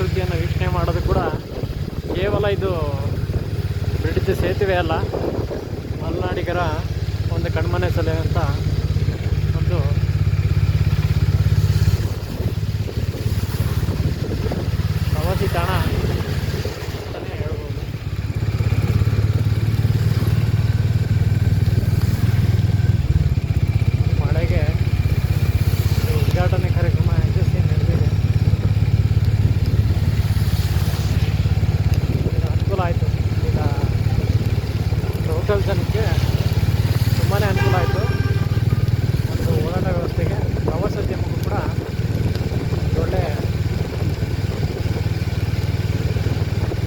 ಪ್ರಕೃತಿಯನ್ನು ವೀಕ್ಷಣೆ ಮಾಡೋದು ಕೂಡ ಕೇವಲ ಇದು ಬ್ರಿಡ್ಜ್ ಸೇತುವೆ ಅಲ್ಲ, ಮಲೆನಾಡಿಗರ ಒಂದು ಕಣ್ಮನೆ ಸೆಳೆಯುವಂಥ ಒಂದು ಪ್ರವಾಸಿ ತಾಣ ಅಂತಲೇ ಹೇಳ್ಬೋದು. ಮಳೆಗೆ ಉದ್ಘಾಟನೆ ಕಾರ್ಯಕ್ರಮ ಯಶಸ್ವಿ ನಡೆದಿದೆ. ಅನುಕೂಲ ಆಯಿತು. ಈಗ ಲೋಕಲ್ ಜನಕ್ಕೆ ತುಂಬಾ ಅನುಕೂಲ ಆಯಿತು. ಒಂದು ಓಡಾಟ ವ್ಯವಸ್ಥೆಗೆ, ಪ್ರವಾಸೋದ್ಯಮಕ್ಕೂ ಕೂಡ ಒಳ್ಳೆ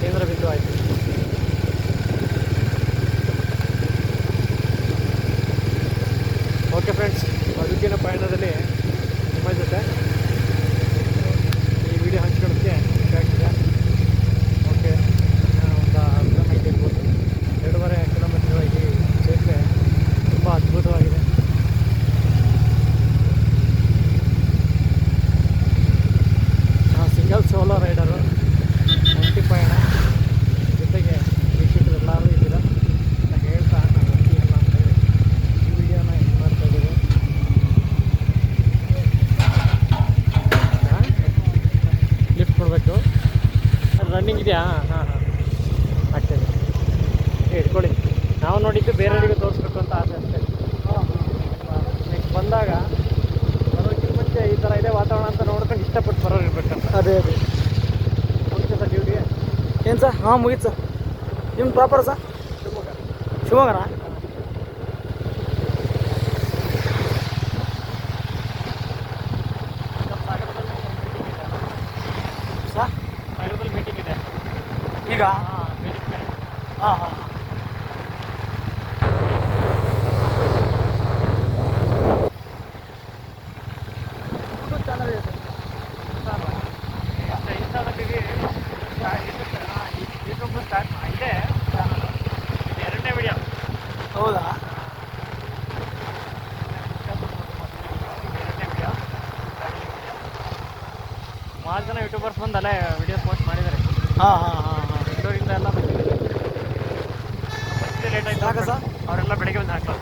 ಕೇಂದ್ರ ಬಿಂದು ಆಯಿತು. ಓಕೆ ಫ್ರೆಂಡ್ಸ್, ಬದುಕಿನ ಪಯಣದಲ್ಲಿ ನಿಮ್ಮ ಜೊತೆ ಈ ವಿಡಿಯೋ ಹಂಚ್ಕೊಳ್ಳೋಕ್ಕೆ ಖುಷಿಯಾಗ್ತಿದೆ. ಓಕೆ, ಒಂದು ಅರ್ಧ ಮೈಲ್ ಇರ್ಬೋದು, 2.5 ಕಿಲೋಮೀಟರ್ ಈ ಸೇತುವೆ ತುಂಬ ಅದ್ಭುತವಾಗಿದೆ. ಸಿಂಗಲ್ ಸೋಲೋ ರೈಡರು, ಒಂಟಿ ಪಯಣ, ಜೊತೆಗೆ ವೀಕ್ಷಕರು ಎಲ್ಲರೂ ಇದ್ದೀರ ಅಂತ ಹೇಳ್ತಾ ನಾನು ಹೋಗ್ತೀನಲ್ಲ ಅಂತ ಹೇಳಿ ಈ ವಿಡಿಯೋನ ಏನು ಮಾಡ್ತಾ ಇದ್ದೀವಿ. ಲಿಫ್ಟ್ ಕೊಡಬೇಕು. ರನ್ನಿಂಗ್ ಇದೆಯಾ? ಹಾಂ ಆಗ್ತದೆ. ಇಟ್ಕೊಳ್ಳಿ. ನಾವು ನೋಡಿದ್ದು ಬೇರೆಯವರಿಗೆ ತೋರಿಸ್ಬೇಕು ಅಂತ ಆಸೆ ಅಷ್ಟೇ. ನೆಕ್ಸ್ಟ್ ಬಂದಾಗ ಬರೋಕ್ಕಿಂತ ಮುಂಚೆ ಈ ಥರ ಇದೆ ವಾತಾವರಣ ಅಂತ ನೋಡ್ಕೊಂಡು ಇಷ್ಟಪಟ್ಟು ಬರೋರು ಇರ್ಬೇಕಂತ. ಅದೇ ಮುಗಿತು ಸರ್ ಡ್ಯೂಟಿಗೆ? ಏನು ಸರ್? ಹಾಂ ಮುಗೀತು ಸರ್. ನಿಮ್ಮ ಪ್ರಾಪರ್ ಸರ್? ಶಿವಮೊಗ್ಗನಾ? ಸರ್ ಸಾಗರದಲ್ಲಿ ಮೀಟಿಂಗ್ ಇದೆ ಈಗ. ಹಾಂ ಹಾಂ ಚೆನ್ನಾಗಿದೆ ಸರ್. ಇನ್ಸ್ಟಾದಲ್ಲಿ ಯೂಟ್ಯೂಬ್ ಸ್ಟಾರ್ಟ್ ಇದೆ. ಇದು 2ನೇ ವಿಡಿಯೋ. ಹೌದಾ? 2ನೇ ವಿಡಿಯೋ. ಸುಮಾರು ಜನ ಯೂಟ್ಯೂಬರ್ಸ್ ಬಂದು ಅಲ್ಲೇ ವಿಡಿಯೋಸ್ ಪೋಸ್ಟ್ ಮಾಡಿದ್ದಾರೆ. ಬೆಂಗಳೂರಿಂದ ಎಲ್ಲ ಬಂದಿದ್ದಾರೆ. ಲೇಟ್ ಆಯ್ತು ಸರ್, ಅವರೆಲ್ಲ ಬೆಳಗ್ಗೆ ಒಂದು ಹಾಕ್ತಾರೆ.